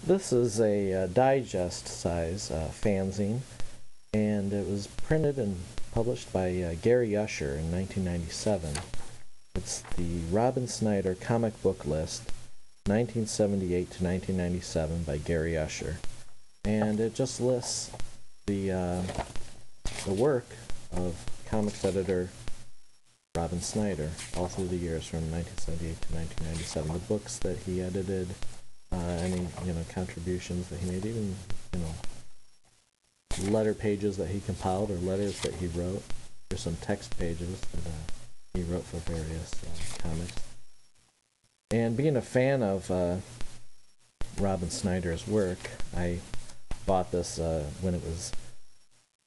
This is a digest size fanzine, and it was printed and published by Gary Usher in 1997. It's the Robin Snyder comic book list, 1978 to 1997 by Gary Usher, and it just lists the work of comics editor Robin Snyder all through the years from 1978 to 1997. The books that he edited, any contributions that he made, even letter pages that he compiled or letters that he wrote. There's some text pages that he wrote for various comics. And being a fan of Robin Snyder's work, I bought this when it was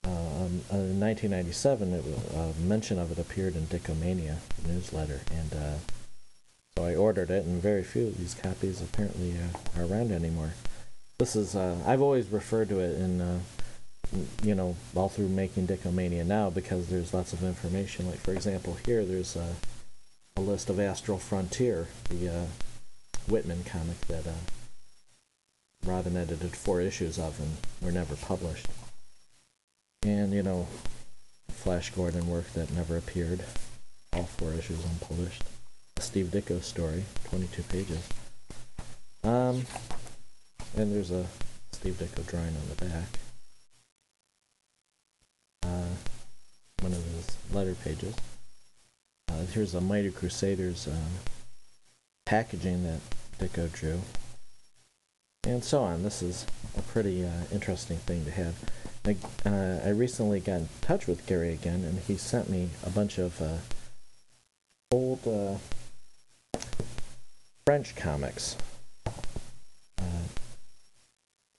in 1997. A mention of it appeared in Dickomania newsletter, and so I ordered it, and very few of these copies apparently are around anymore. This is I've always referred to it in all through Making Dickomania now, because there's lots of information. Like, for example, here there's a list of Astral Frontier, the Whitman comic that Robin edited 4 issues of and were never published. And Flash Gordon work that never appeared, all 4 issues unpublished. A Steve Ditko story, 22 pages. And there's a Steve Ditko drawing on the back. One of his letter pages. Here's a Mighty Crusaders packaging that Ditko drew. And so on. This is a pretty interesting thing to have. I recently got in touch with Gary again, and he sent me a bunch of old French comics.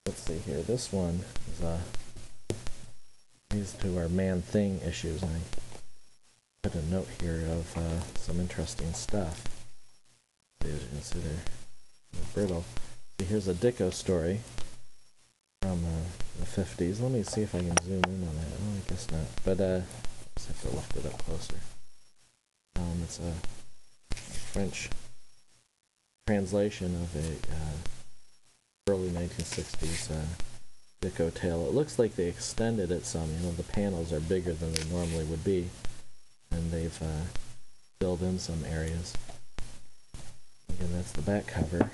Let's see here. This one is these two are Man-Thing issues, and I put a note here of some interesting stuff. As you can see, they're brittle. See, here's a Ditko story from the 50s. Let me see if I can zoom in on that. Oh, I guess not. But just have to lift it up closer. It's a French translation of a early 1960s Ditko tale. It looks like they extended it some. The panels are bigger than they normally would be, and they've filled in some areas. Again, that's the back cover.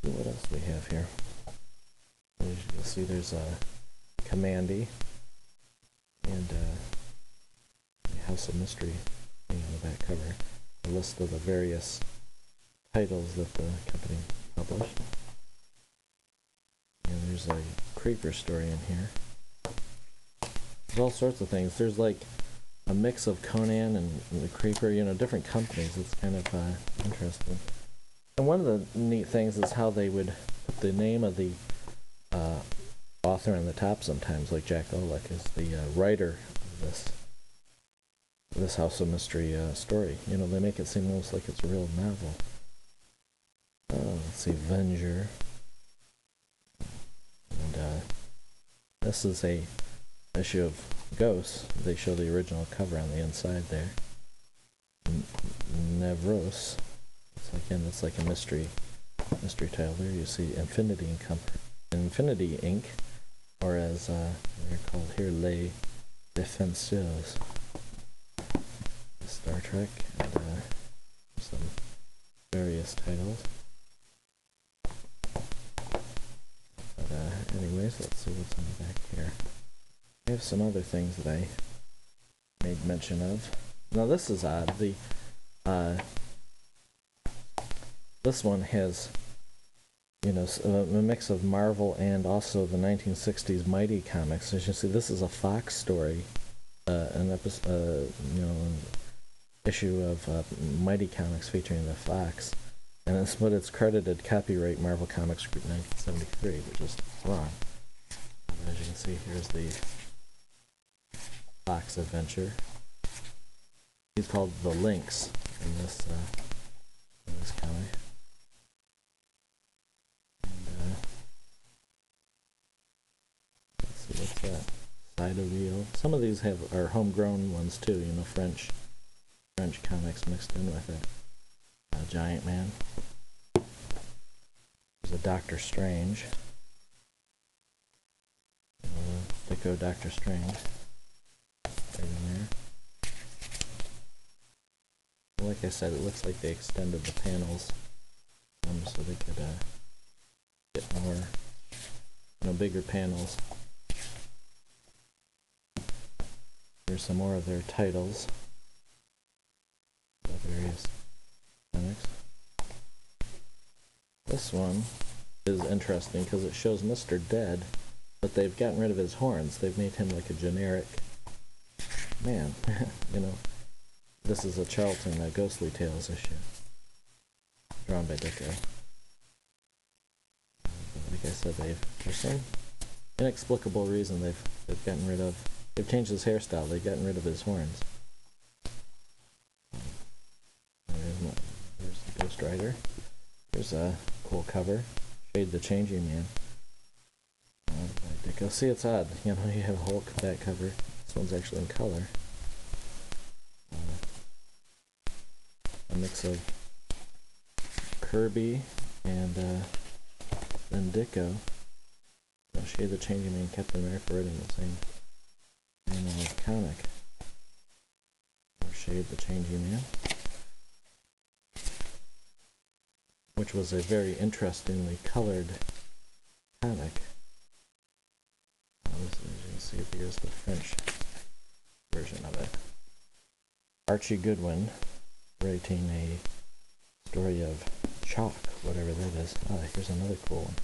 See what else we have here. As you can see, there's a Commandy and House of Mystery thing on the back cover. A list of the various titles that the company published. And there's a Creeper story in here. There's all sorts of things. There's like a mix of Conan and the Creeper, different companies. It's kind of interesting. And one of the neat things is how they would put the name of the author on the top sometimes, like Jack Olek is the writer of this House of Mystery story. They make it seem almost like it's a real novel. Let's see, Venger. And this is a issue of Ghosts. They show the original cover on the inside there. Nevros. It's like a mystery title. There you see Infinity Inc., or as they're called here, Les Defenseurs. Star Trek, and some various titles. But anyways, let's see what's on the back here. I have some other things that I made mention of. Now this is odd. This one has a mix of Marvel and also the 1960s Mighty comics. As you see, this is a Fox story, an episode, an issue of Mighty Comics featuring the Fox, and it's credited copyright Marvel Comics Group 1973, which is wrong. As you can see, here's the Fox adventure. He's called the Lynx in this comic. What's that? Side of Wheel. Some of these are homegrown ones too, French comics mixed in with it. Giant Man. There's There's a Doctor Strange. Ditko Doctor Strange. Right in there. Like I said, it looks like they extended the panels so they could get more, bigger panels. Here's some more of their titles. The various comics. This one is interesting because it shows Mr. Dead, but they've gotten rid of his horns. They've made him like a generic man, This is a Charlton Ghostly Tales issue, drawn by Ditko. Like I said, for some inexplicable reason, they've gotten rid of. They've changed his hairstyle. They've gotten rid of his horns. There's the Ghost Rider. Here's a cool cover. Shade the Changing Man. By Ditko. See, it's odd. You have Hulk back cover. This one's actually in color. A mix of Kirby and then Ditko. Shade the Changing Man, Captain America writing the same comic. Or Shade the Changing Man, which was a very interestingly colored comic. As you can see, here's the French version of it. Archie Goodwin writing a story of Chalk, whatever that is. Here's another cool one.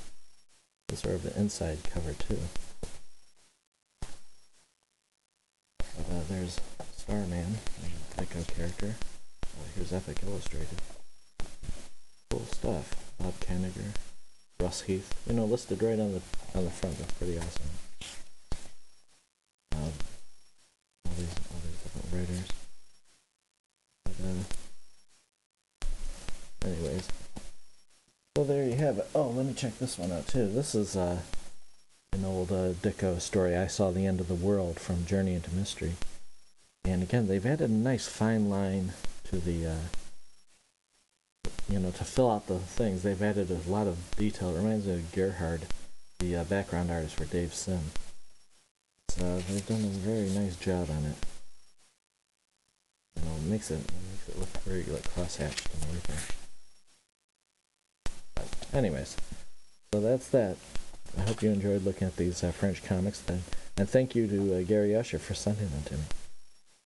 It's sort of the inside cover too. There's Starman, a Ditko character. Here's Epic Illustrated. Cool stuff. Bob Kanigher, Russ Heath. Listed right on the front. That's pretty awesome. All these different writers. Anyways, so there you have it. Oh, let me check this one out too. This is an old Ditko story. I Saw the End of the World from Journey into Mystery. And again, they've added a nice fine line to the, to fill out the things. They've added a lot of detail. It reminds me of Gerhard, the background artist for Dave Sim. So they've done a very nice job on it. It makes it look very cross-hatched and everything. But anyways, so that's that. I hope you enjoyed looking at these French comics then. And thank you to Gary Usher for sending them to me.